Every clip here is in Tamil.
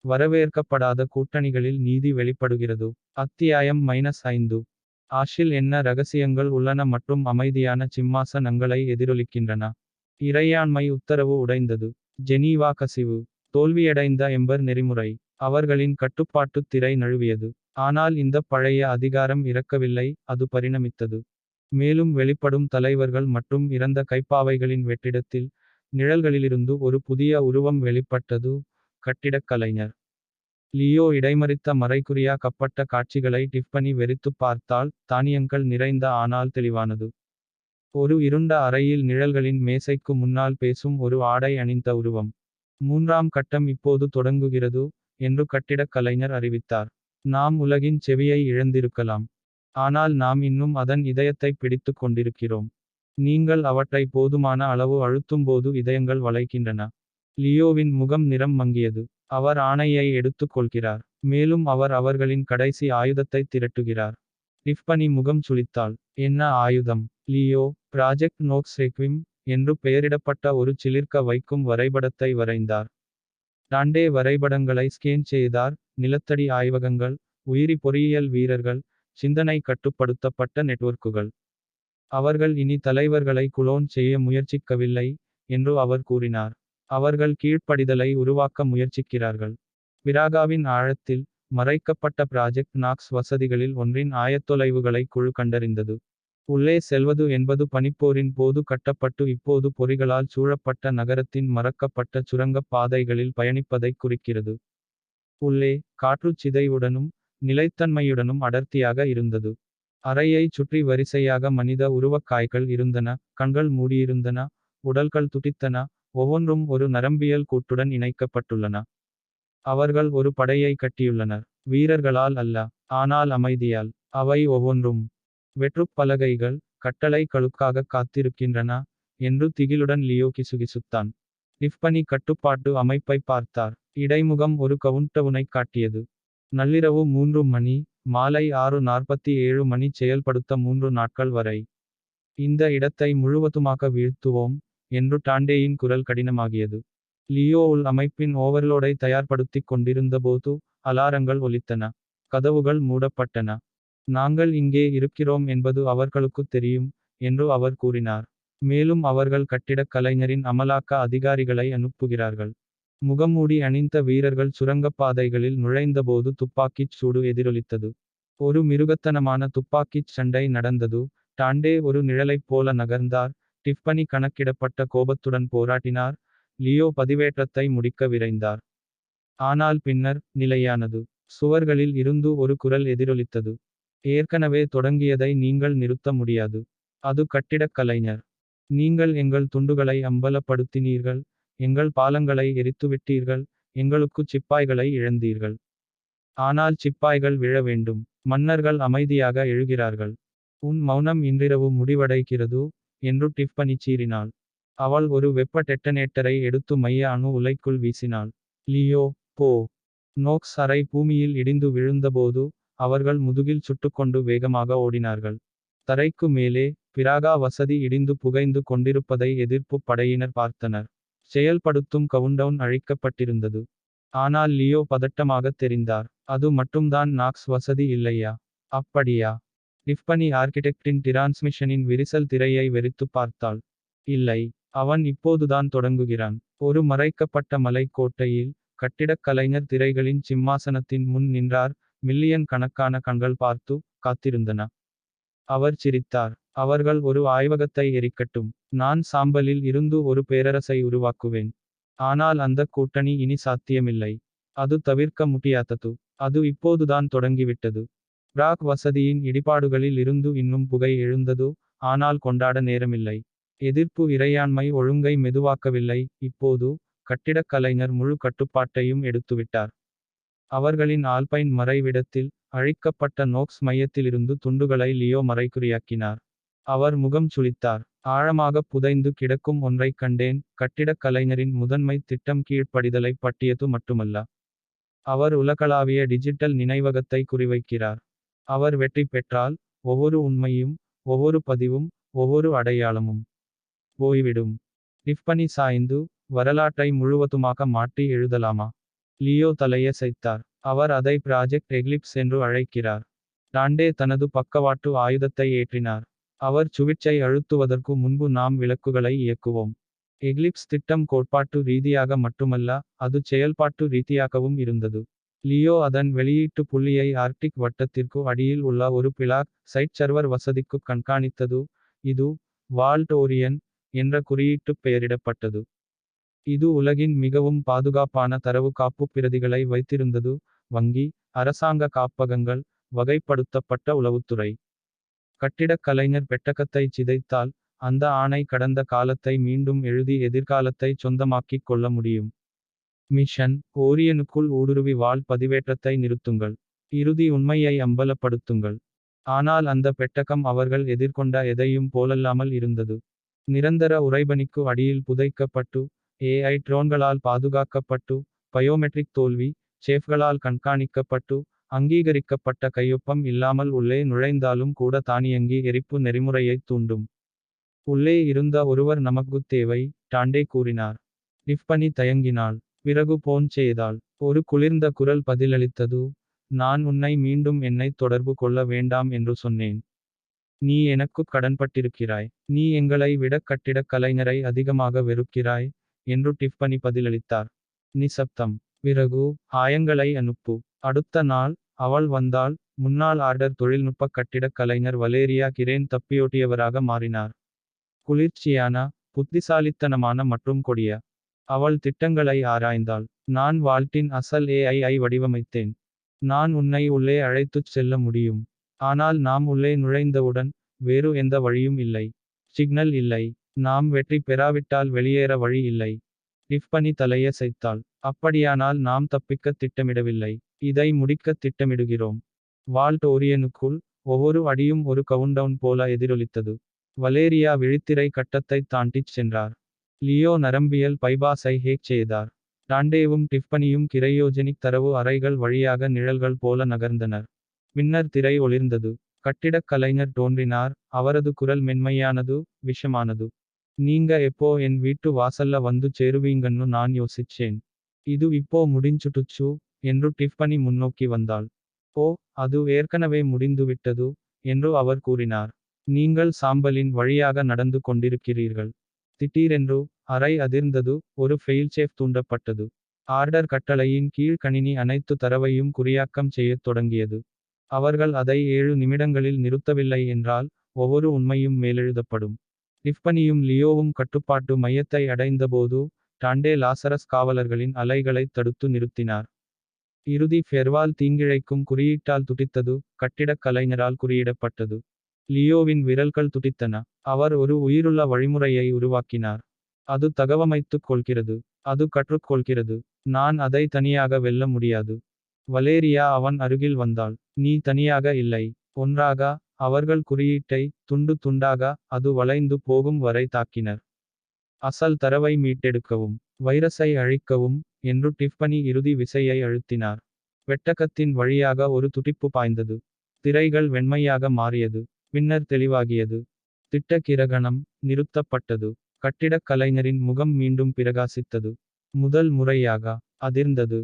வரவேற்கப்படாத கூட்டணிகளில் நீதி வெளிப்படுகிறது. அத்தியாயம் -5. ஆஷில் என்ன ரகசியங்கள் உள்ளன மற்றும் அமைதியான சிம்மாசனங்களை எதிரொலிக்கின்றன. இறையாண்மை உத்தரவு உடைந்தது. ஜெனீவா கசிவு. தோல்வியடைந்த எம்பர் நெறிமுறை. அவர்களின் கட்டுப்பாட்டுத் திரை நழுவியது. ஆனால் இந்த பழைய அதிகாரம் இறக்கவில்லை, அது பரிணமித்தது. மேலும் வெளிப்படும் தலைவர்கள் மற்றும் இறந்த கைப்பாவைகளின் வெற்றிடத்தில், நிழல்களிலிருந்து ஒரு புதிய உருவம் வெளிப்பட்டது. கட்டிடக் கலைஞர். லியோ இடைமறித்த மறைகுறியாக்கப்பட்ட காட்சிகளை டிஃபனி வெறித்துப் பார்த்தாள். தானியங்கள் நிறைந்த ஆனால் தெளிவானது. ஒரு இருண்ட அறையில் நிழல்களின் மேசைக்கு முன்னால் பேசும் ஒரு ஆடை அணிந்த உருவம். 3ஆம் கட்டம் இப்போது தொடங்குகிறது என்று கட்டிடக் கலைஞர் அறிவித்தார். நாம் உலகின் செவியை இழந்திருக்கலாம். ஆனால் நாம் இன்னும் அதன் இதயத்தை பிடித்துக் கொண்டிருக்கிறோம். நீங்கள் அவற்றை போதுமான அளவு அழுத்தும்போது இதயங்கள் வளைக்கின்றன. லியோவின் முகம் நிறம் மங்கியது. அவர் ஆணையை எடுத்துக் கொள்கிறார். மேலும் அவர் அவர்களின் கடைசி ஆயுதத்தை திரட்டுகிறார். டிஃபனி முகம் சுளித்தாள். என்ன ஆயுதம்? லியோ, ப்ராஜெக்ட் நோக்ஸ் ரெக்விம் என்று பெயரிடப்பட்ட ஒரு சிலிர்க்க வைக்கும் வரைபடத்தை வரைந்தார். டாண்டே வரைபடங்களை ஸ்கேன் செய்தார். நிலத்தடி ஆய்வகங்கள், உயிரி பொறியியல் வீரர்கள், சிந்தனை கட்டுப்படுத்தப்பட்ட நெட்வொர்க்குகள். அவர்கள் இனி தலைவர்களை குளோன் செய்ய முயற்சிக்கவில்லை என்று அவர் கூறினார். அவர்கள் கீழ்ப்படிதலை உருவாக்க முயற்சிக்கிறார்கள். பிராகாவின் ஆழத்தில், மறைக்கப்பட்ட ப்ராஜெக்ட் நாக்ஸ் வசதிகளில் ஒன்றின் ஆயத்தொலைவுகளை குழு கண்டறிந்தது. உள்ளே செல்வது என்பது பனிப்போரின் போது கட்டப்பட்டு இப்போது பொறிகளால் சூழப்பட்ட நகரத்தின் மறக்கப்பட்ட சுரங்கப் பாதைகளில் பயணிப்பதைக் குறிக்கிறது. உள்ளே, காற்று சிதைவுடனும் நிலைத்தன்மையுடனும் அடர்த்தியாக இருந்தது. அறையைச் சுற்றி வரிசையாக மனித உருவக்காய்கள் இருந்தன. கண்கள் மூடியிருந்தன. உடல்கள் துடித்தன. ஒவ்வொன்றும் ஒரு நரம்பியல் கூட்டுடன் இணைக்கப்பட்டுள்ளன. அவர்கள் ஒரு படையை கட்டியுள்ளனர். வீரர்களால் அல்ல, ஆனால் அமைதியால். அவை ஒவ்வொன்றும் வெற்றுப் பலகைகள், கட்டளைகளுக்காக காத்திருக்கின்றன என்று திகிலுடன் லியோ கிசுகிசுத்தான். டிஃபனி கட்டுப்பாட்டு அமைப்பை பார்த்தார். இடைமுகம் ஒரு கவுண்டவுனைக் காட்டியது. நள்ளிரவு 3 மணி, மாலை 6:47 மணி செயல்படுத்த 3 நாட்கள் வரை. இந்த இடத்தை முழுவதுமாக வீழ்த்துவோம் என்று டாண்டேயின் குரல் கடினமாகியது. லியோ உள் அமைப்பின் ஓவர்லோடை தயார்படுத்திக் கொண்டிருந்தபோது, அலாரங்கள் ஒலித்தன. கதவுகள் மூடப்பட்டன. நாங்கள் இங்கே இருக்கிறோம் என்பது அவர்களுக்குத் தெரியும் என்று அவர் கூறினார். மேலும் அவர்கள் கட்டிடக் கலைஞரின் அமலாக்க அதிகாரிகளை அனுப்புகிறார்கள். முகமூடி அணிந்த வீரர்கள் சுரங்கப்பாதைகளில் நுழைந்தபோது துப்பாக்கிச் சூடு எதிரொலித்தது. ஒரு மிருகத்தனமான துப்பாக்கிச் சண்டை நடந்தது. டாண்டே ஒரு நிழலைப் போல நகர்ந்தார். டிஃபனி கணக்கிடப்பட்ட கோபத்துடன் போராடினார். லியோ பதிவேற்றத்தை முடிக்க விரைந்தார். ஆனால் பின்னர், நிலையானது. சுவர்களில் இருந்து ஒரு குரல் எதிரொலித்தது. ஏற்கனவே தொடங்கியதை நீங்கள் நிறுத்த முடியாது. அது கட்டிடக் கலைஞர். நீங்கள் எங்கள் துண்டுகளை அம்பலப்படுத்தினீர்கள். எங்கள் பாலங்களை எரித்துவிட்டீர்கள். எங்களுக்குச் சிப்பாய்களை இழந்தீர்கள். ஆனால் சிப்பாய்கள் விழ வேண்டும். மன்னர்கள் அமைதியாக எழுகிறார்கள். உன் மௌனம் இன்றிரவு முடிவடைகிறது என்று டிஃபனி சீறினாள். அவள் ஒரு வெப்ப டெட்டனேட்டரை எடுத்து மைய அணு உலைக்குள் வீசினாள். லியோ, போ. நோக்ஸ் அறை பூமியில் இடிந்து விழுந்தபோது, அவர்கள் முதுகில் சுட்டுக்கொண்டு வேகமாக ஓடினார்கள். தரைக்கு மேலே, பிராகா வசதி இடிந்து புகைந்து கொண்டிருப்பதை எதிர்ப்புப் படையினர் பார்த்தனர். செயல்படுத்தும் கவுண்டவுன் அழிக்கப்பட்டிருந்தது. ஆனால் லியோ பதட்டமாகத் தெரிந்தார். அது மட்டும்தான் நாக்ஸ் வசதி இல்லையா? அப்படியா? டிஃபனி ஆர்கிடெக்டின் டிரான்ஸ்மிஷனின் விரிசல் திரையை வெறித்துப் பார்த்தாள். இல்லை. அவன் இப்போதுதான் தொடங்குகிறான். ஒரு மறைக்கப்பட்ட மலைக்கோட்டையில், கட்டிடக் கலைஞர் திரைகளின் சிம்மாசனத்தின் முன் நின்றார். மில்லியன் கணக்கான கண்கள் பார்த்து, காத்திருந்தன. அவர் சிரித்தார். அவர்கள் ஒரு ஆய்வகத்தை எரிக்கட்டும். நான் சாம்பலில் இருந்து ஒரு பேரரசை உருவாக்குவேன். ஆனால் அந்தக் கூட்டணி இனி சாத்தியமில்லை. அது தவிர்க்க முடியாதது. அது இப்போதுதான் தொடங்கிவிட்டது. பிராக் வசதியின் இடிபாடுகளில் இருந்து இன்னும் புகை எழுந்தது. ஆனால் கொண்டாட நேரமில்லை. எதிர்ப்பு இறையாண்மை ஒழுங்கை மெதுவாக்கவில்லை. இப்போது, கட்டிடக் கலைஞர் முழு கட்டுப்பாட்டையும் எடுத்துவிட்டார். அவர்களின் ஆல்பைன் மறைவிடத்தில், அழிக்கப்பட்ட நோக்ஸ் மையத்திலிருந்து துண்டுகளை லியோ மறைகுறியாக்கினார். அவர் முகம் சுளித்தார். ஆழமாகப் புதைந்து கிடக்கும் ஒன்றைக் கண்டேன். கட்டிடக் கலைஞரின் முதன்மை திட்டம் கீழ்ப்படிதலைப் பற்றியது மட்டுமல்ல. அவர் உலகளாவிய டிஜிட்டல் நினைவகத்தை குறிவைக்கிறார். அவர் வெற்றி பெற்றால், ஒவ்வொரு உண்மையும், ஒவ்வொரு பதிவும், ஒவ்வொரு அடையாளமும் போய்விடும். டிஃபனி சாய்ந்து, வரலாற்றை முழுவதுமாக மாற்றி எழுதலாமா? லியோ தலையசைத்தார். அவர் அதை ப்ராஜெக்ட் எக்லிப்ஸ் என்று அழைக்கிறார். டாண்டே தனது பக்கவாட்டு ஆயுதத்தை ஏற்றினார். அவர் சுவிட்சை அழுத்துவதற்கு முன்பு நாம் விளக்குகளை இயக்குவோம். எக்லிப்ஸ் திட்டம் கோட்பாட்டு ரீதியாக மட்டுமல்ல, அது செயல்பாட்டு ரீதியாகவும் இருந்தது. லியோ அதன் வெளியீட்டு புள்ளியை ஆர்க்டிக் வட்டத்திற்கு அடியில் உள்ள ஒரு பிளாக் சைட் சர்வர் வசதிக்கு கண்காணித்தது. இது வால்ட் ஓரியன் என்ற குறியீட்டுப் பெயரிடப்பட்டது. இது உலகின் மிகவும் பாதுகாப்பான தரவு காப்பு பிரதிகளை வைத்திருந்தது. வங்கி, அரசாங்க காப்பகங்கள், வகைப்படுத்தப்பட்ட உளவுத்துறை. கட்டிடக் கலைஞர் பெட்டகத்தை சிதைத்தால், அந்த ஆணை கடந்த காலத்தை மீண்டும் எழுதி எதிர்காலத்தை சொந்தமாக்கிக் கொள்ள முடியும். மிஷன் ஓரியனுக்குள் ஊடுருவி வால் பதிவேற்றத்தை நிறுத்துங்கள். இறுதி உண்மையை அம்பலப்படுத்துங்கள். ஆனால் அந்த பெட்டகம் அவர்கள் எதிர்கொண்ட எதையும் போலல்லாமல் இருந்தது. நிரந்தர உறைபனிக்கு அடியில் புதைக்கப்பட்டு, ஏஐ ட்ரோன்களால் பாதுகாக்கப்பட்டு, பயோமெட்ரிக் தோல்வி சேஃப்களால் கண்காணிக்கப்பட்டு, அங்கீகரிக்கப்பட்ட கையொப்பம் இல்லாமல் உள்ளே நுழைந்தாலும் கூட தானியங்கி எரிப்பு நெறிமுறையைத் தூண்டும். உள்ளே இருந்த ஒருவர் நமக்குத் தேவை, டாண்டே கூறினார். டிஃபனி தயங்கினாள். பிறகு போன் செய்தாள். ஒரு குளிர்ந்த குரல் பதிலளித்தது. நான் உன்னை மீண்டும் என்னைத் தொடர்பு கொள்ள வேண்டாம் என்று சொன்னேன். நீ எனக்குக் கடன்பட்டிருக்கிறாய். நீ எங்களை விட கட்டிடக் கலைஞரை அதிகமாக வெறுக்கிறாய் என்று டிஃபனி பதிலளித்தார். நிசப்தம். பிறகு, ஆயங்களை அனுப்பு. அடுத்த நாள், அவள் வந்தாள். முன்னாள் ஆர்டர் தொழில்நுட்ப கட்டிடக் கலைஞர் வலேரியா கிரேன் தப்பியோட்டியவராக மாறினார். குளிர்ச்சியான, புத்திசாலித்தனமான மற்றும் கொடிய. அவள் திட்டங்களை ஆராய்ந்தாள். நான் வால்ட்டின் அசல் ஏஐ வடிவமைத்தேன். நான் உன்னை உள்ளே அழைத்துச் செல்ல முடியும். ஆனால் நாம் உள்ளே நுழைந்தவுடன், வேறு எந்த வழியும் இல்லை. சிக்னல் இல்லை. நாம் வெற்றி பெறாவிட்டால் வெளியேற வழி இல்லை. டிஃபனி தலையசைத்தாள். அப்படியானால் நாம் தப்பிக்கத் திட்டமிடவில்லை. இதை முடிக்கத் திட்டமிடுகிறோம். வால்ட் ஓரியனுக்குள், ஒவ்வொரு அடியும் ஒரு கவுண்டவுன் போல எதிரொலித்தது. வலேரியா விழித்திரை கட்டத்தைத் தாண்டிச் சென்றார். லியோ நரம்பியல் பைபாஸை ஹேக் செய்தார். டாண்டேவும் டிஃபனியும் கிரையோஜெனிக் தரவு அறைகள் வழியாக நிழல்கள் போல நகர்ந்தனர். பின்னர் திரை ஒளிர்ந்தது. கட்டிடக் கலைஞர் தோன்றினார். அவரது குரல் மென்மையானது, விஷமானது. நீங்க எப்போ என் வீட்டு வாசல்ல வந்து சேருவீங்கன்னு நான் யோசிச்சேன். இது இப்போ முடிஞ்சுட்டுச்சு என்று டிஃபனி முன்னோக்கி வந்தாள். ஓ, அது ஏற்கனவே முடிந்துவிட்டது என்று அவர் கூறினார். நீங்கள் சாம்பலின் வழியாக நடந்து கொண்டிருக்கிறீர்கள். திடீரென்று, அறை அதிர்ந்தது. ஒரு ஃபெயில்சேஃப் தூண்டப்பட்டது. ஆர்டர் கட்டளையின் கீழ் கணினி அனைத்து தரவையும் குறியாக்கம் செய்யத் தொடங்கியது. அவர்கள் அதை 7 நிமிடங்களில் நிறுத்தவில்லை என்றால், ஒவ்வொரு உண்மையும் மேலெழுதப்படும். டிஃபனியும் லியோவும் கட்டுப்பாட்டு மையத்தை அடைந்தபோது, டாண்டே லாசரஸ் காவலர்களின் அலைகளைத் தடுத்து நிறுத்தினார். இறுதி ஃபெர்வால் தீங்கிழைக்கும் குறியீட்டால் துடித்தது. கட்டிடக் கலைஞரால் குறியிடப்பட்டது. லியோவின் விரல்கள் துடித்தன. அவர் ஒரு உயிருள்ள வழிமுறையை உருவாக்கினார். அது தகவமைத்துக் கொள்கிறது. அது கற்றுக்கொள்கிறது. நான் அதை தனியாக வெல்ல முடியாது. வலேரியா அவன் அருகில் வந்தாள். நீ தனியாக இல்லை. ஒன்றாக. அவர்கள் குறியீட்டை, துண்டு துண்டாக, அது வளைந்து போகும் வரை தாக்கினர். அசல் தரவை மீட்டெடுக்கவும். வைரஸை அழிக்கவும் என்று டிஃபனி இறுதி விசையை அழுத்தினார். பெட்டகத்தின் வழியாக ஒரு துடிப்பு பாய்ந்தது. திரைகள் வெண்மையாக மாறியது. பின்னர் தெளிவாகியது. திட்ட கிரகணம் நிறுத்தப்பட்டது. கட்டிடக் கலைஞரின் முகம் மீண்டும் பிரகாசித்தது. முதல் முறையாக. அதிர்ந்தது.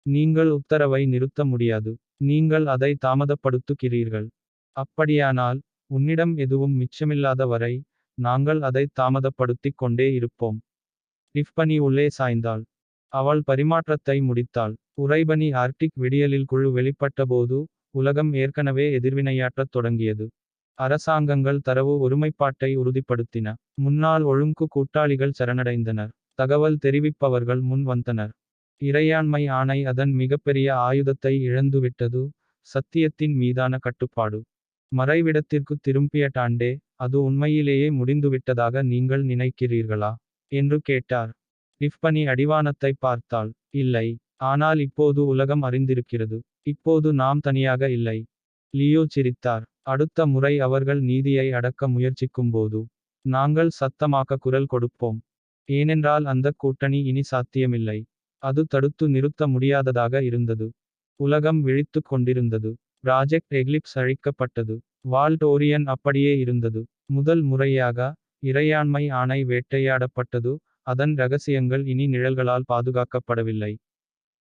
நீங்கள் உத்தரவை நிறுத்த முடியாது. நீங்கள் அதை தாமதப்படுத்துகிறீர்கள். அப்படியானால், உன்னிடம் எதுவும் மிச்சமில்லாத வரை, நாங்கள் அதைத் தாமதப்படுத்திக் கொண்டே இருப்போம். டிஃபனி உள்ளே சாய்ந்தாள். அவள் பரிமாற்றத்தை முடித்தாள். உறைபனி ஆர்க்டிக் விடியலில் குழு வெளிப்பட்டபோது, உலகம் ஏற்கனவே எதிர்வினையாற்றத் தொடங்கியது. அரசாங்கங்கள் தரவு ஒருமைப்பாட்டை உறுதிப்படுத்தின. முன்னாள் ஒழுங்கு கூட்டாளிகள் சரணடைந்தனர். தகவல் தெரிவிப்பவர்கள் முன் வந்தனர். இறையாண்மை ஆணை அதன் மிகப்பெரிய ஆயுதத்தை இழந்துவிட்டது. சத்தியத்தின் மீதான கட்டுப்பாடு. மறைவிடத்திற்கு திரும்பிய டாண்டே, அது உண்மையிலேயே முடிந்துவிட்டதாக நீங்கள் நினைக்கிறீர்களா என்று கேட்டார். டிஃபனி அடிவானத்தை பார்த்தாள். இல்லை. ஆனால் இப்போது உலகம் அறிந்திருக்கிறது. இப்போது நாம் தனியாக இல்லை. லியோ சிரித்தார். அடுத்த முறை அவர்கள் நீதியை அடக்க முயற்சிக்கும்போது, நாங்கள் சத்தமாக குரல் கொடுப்போம். ஏனென்றால் அந்தக் கூட்டணி இனி சாத்தியமில்லை. அது தடுத்து நிறுத்த முடியாததாக இருந்தது. உலகம் விழித்துக் கொண்டிருந்தது. ப்ராஜெக்ட் எக்லிப்ஸ் அழிக்கப்பட்டது. வால்ட் ஓரியன் அப்படியே இருந்தது. முதல் முறையாக, இறையாண்மை ஆணை வேட்டையாடப்பட்டது. அதன் ரகசியங்கள் இனி நிழல்களால் பாதுகாக்கப்படவில்லை.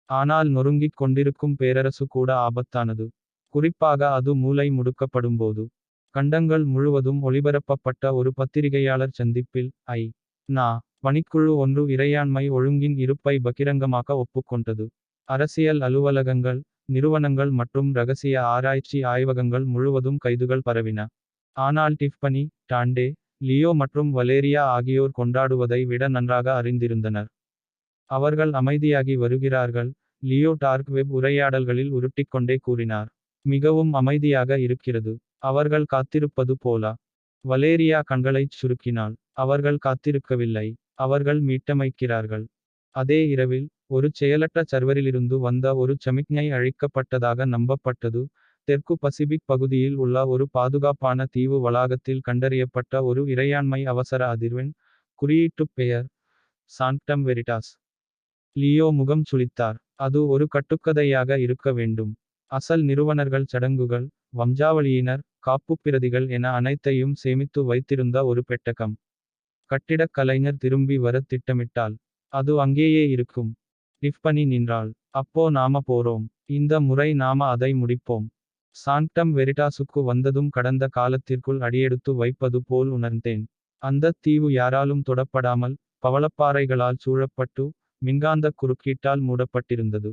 ஆனால் நொறுங்கிக் கொண்டிருக்கும் பேரரசு கூட ஆபத்தானது. குறிப்பாக அது மூலை முடுக்கப்படும்போது. கண்டங்கள் முழுவதும் ஒளிபரப்பப்பட்ட ஒரு பத்திரிகையாளர் சந்திப்பில் நா. பணிக்குழு ஒன்று இறையாண்மை ஒழுங்கின் இருப்பை பகிரங்கமாக ஒப்புக்கொண்டது. அரசியல் அலுவலகங்கள், நிறுவனங்கள் மற்றும் ரகசிய ஆராய்ச்சி ஆய்வகங்கள் முழுவதும் கைதுகள் பரவின. ஆனால் டிஃபனி, டாண்டே, லியோ மற்றும் வலேரியா ஆகியோர் கொண்டாடுவதை விட நன்றாக அறிந்திருந்தனர். அவர்கள் அமைதியாகி வருகிறார்கள். லியோ டார்க் வெப் உரையாடல்களில் உருட்டிக்கொண்டே கூறினார். மிகவும் அமைதியாக இருக்கிறது. அவர்கள் காத்திருப்பது போலா. வலேரியா கண்களைச் சுருக்கினாள். அவர்கள் காத்திருக்கவில்லை. அவர்கள் மீட்டமைக்கிறார்கள். அதே இரவில், ஒரு செயலற்ற சர்வரிலிருந்து வந்த ஒரு சமிக்ஞை அழிக்கப்பட்டதாக நம்பப்பட்டது. தெற்கு பசிபிக் பகுதியில் உள்ள ஒரு பாதுகாப்பான தீவு வளாகத்தில் கண்டறியப்பட்ட ஒரு இறையாண்மை அவசர அதிர்வெண். குறியீட்டுப் பெயர் சாங்க்டம் வெரிட்டாஸ். லியோ முகம் சுளித்தார். அது ஒரு கட்டுக்கதையாக இருக்க வேண்டும். அசல் நிறுவனர்கள், சடங்குகள், வம்சாவளியினர், காப்புப்பிரதிகள் என அனைத்தையும் சேமித்து வைத்திருந்த ஒரு பெட்டகம். கட்டிடக் கலைஞர் திரும்பி வர திட்டமிட்டால் அது அங்கேயே இருக்கும். டிஃபனி நின்றாள். அப்போ நாம போறோம். இந்த முறை நாம அதை முடிப்போம். சாங்க்டம் வெரிட்டாசுக்கு வந்ததும் கடந்த காலத்திற்குள் அடியெடுத்து வைப்பது போல் உணர்ந்தேன். அந்தத் தீவு யாராலும் தொடப்படாமல், பவளப்பாறைகளால் சூழப்பட்டு, மின்காந்தக் குறுக்கீட்டால் மூடப்பட்டிருந்தது.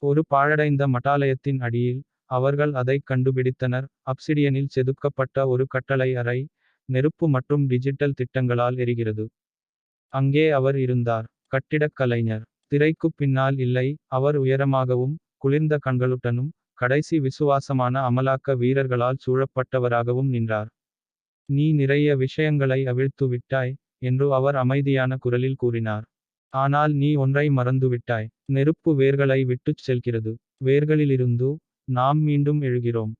ஒரு பாழடைந்த மட்டாலயத்தின் அடியில், அவர்கள் அதைக் கண்டுபிடித்தனர். அப்சிடியனில் செதுக்கப்பட்ட ஒரு கட்டளை அறை, நெருப்பு மற்றும் டிஜிட்டல் திட்டங்களால் எரிகிறது. அங்கே அவர் இருந்தார். கட்டிடக் கலைஞர். திரைக்குப் பின்னால் இல்லை. அவர் உயரமாகவும், குளிர்ந்த கண்களுடனும், கடைசி விசுவாசமான அமலாக்க வீரர்களால் சூழப்பட்டவராகவும் நின்றார். நீ நிறைய விஷயங்களை அவிழ்த்து விட்டாய், என்று அவர் அமைதியான குரலில் கூறினார். ஆனால் நீ ஒன்றை மறந்துவிட்டாய். நெருப்பு வேர்களை விட்டுச் செல்கிறது. வேர்களிலிருந்து, நாம் மீண்டும் எழுகிறோம்.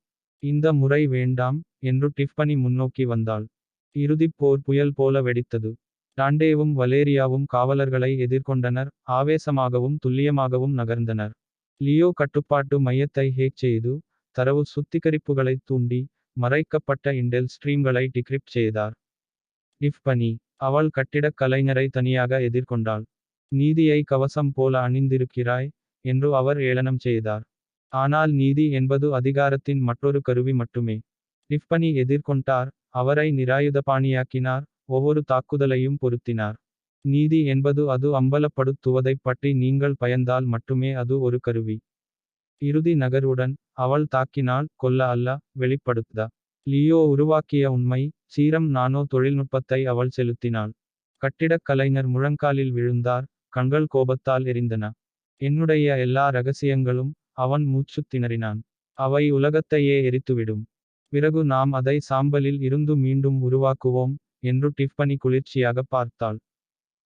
இந்த முறை வேண்டாம், என்று டிஃபனி முன்னோக்கி வந்தாள். இறுதிப் போர் புயல் போல வெடித்தது. டாண்டேவும் வலேரியாவும் காவலர்களை எதிர்கொண்டனர். ஆவேசமாகவும் துல்லியமாகவும் நகர்ந்தனர். லியோ கட்டுப்பாட்டு மையத்தை ஹேக் செய்து, தரவு சுத்திகரிப்புகளைத் தூண்டி, மறைக்கப்பட்ட இன்டெல் ஸ்ட்ரீம்களை டிக்ரிப்ட் செய்தார். டிஃபனி. அவள் கட்டிடக் கலைஞரை தனியாக எதிர்கொண்டாள். நீதியை கவசம் போல அணிந்திருக்கிறாய், என்று அவர் ஏளனம் செய்தார். ஆனால் நீதி என்பது அதிகாரத்தின் மற்றொரு கருவி மட்டுமே. டிஃபனி எதிர்கொண்டார். அவரை நிராயுதபாணியாக்கினார். ஒவ்வொரு தாக்குதலையும் பொருத்தினார். நீதி என்பது அது அம்பலப்படுத்துவதைப் பற்றி நீங்கள் பயந்தால் மட்டுமே அது ஒரு கருவி. இறுதி நகர்வுடன், அவள் தாக்கினாள், கொல்ல அல்ல, வெளிப்படுத்த. லியோ உருவாக்கிய உண்மை, சீரம் நானோ தொழில்நுட்பத்தை அவள் செலுத்தினாள். கட்டிடக் கலைஞர் முழங்காலில் விழுந்தார். கண்கள் கோபத்தால் எரிந்தன. என்னுடைய எல்லா ரகசியங்களும், அவன் மூச்சுத் திணறினான். அவை உலகத்தையே எரித்துவிடும். பிறகு நாம் அதை சாம்பலில் இருந்து மீண்டும் உருவாக்குவோம், என்று டிஃபனி குளிர்ச்சியாக பார்த்தாள்.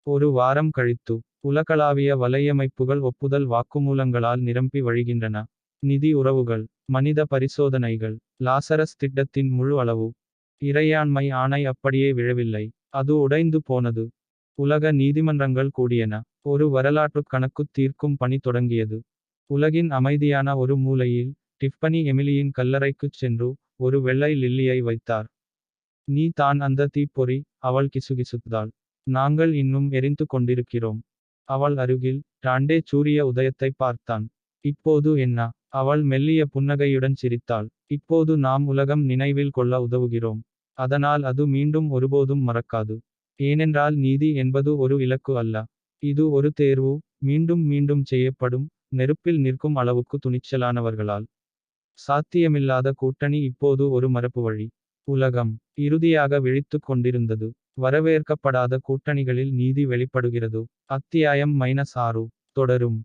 ஒரு வாரம் கழித்து, உலகளாவிய வலையமைப்புகள் ஒப்புதல் வாக்குமூலங்களால் நிரம்பி வழிகின்றன. நிதி உறவுகள், மனித பரிசோதனைகள், லாசரஸ் திட்டத்தின் முழு அளவு. இறையாண்மை ஆணை அப்படியே விழவில்லை. அது உடைந்து போனது. உலக நீதிமன்றங்கள் கூடியன. ஒரு வரலாற்றுக் கணக்குத் தீர்க்கும் பணி தொடங்கியது. உலகின் அமைதியான ஒரு மூலையில், டிஃபனி எமிலியின் கல்லறைக்குச் சென்று, ஒரு வெள்ளை லில்லியை வைத்தார். நீ தான் அந்த தீப்பொறி, அவள் கிசுகிசுத்தாள். நாங்கள் இன்னும் எரிந்து கொண்டிருக்கிறோம். அவள் அருகில், டாண்டே சூரிய உதயத்தை பார்த்தான். இப்போது என்ன? அவள் மெல்லிய புன்னகையுடன் சிரித்தாள். இப்போது நாம் உலகம் நினைவில் கொள்ள உதவுகிறோம். அதனால் அது மீண்டும் ஒருபோதும் மறக்காது. ஏனென்றால் நீதி என்பது ஒரு இலக்கு அல்ல. இது ஒரு தேர்வு, மீண்டும் மீண்டும் செய்யப்படும், நெருப்பில் நிற்கும் அளவுக்கு துணிச்சலானவர்களால். சாத்தியமில்லாத கூட்டணி இப்போது ஒரு மரபு வழி. உலகம் இறுதியாக விழித்துக் கொண்டிருந்தது. வரவேற்கப்படாத கூட்டணிகளில் நீதி வெளிப்படுகிறது. அத்தியாயம் -6 தொடரும்.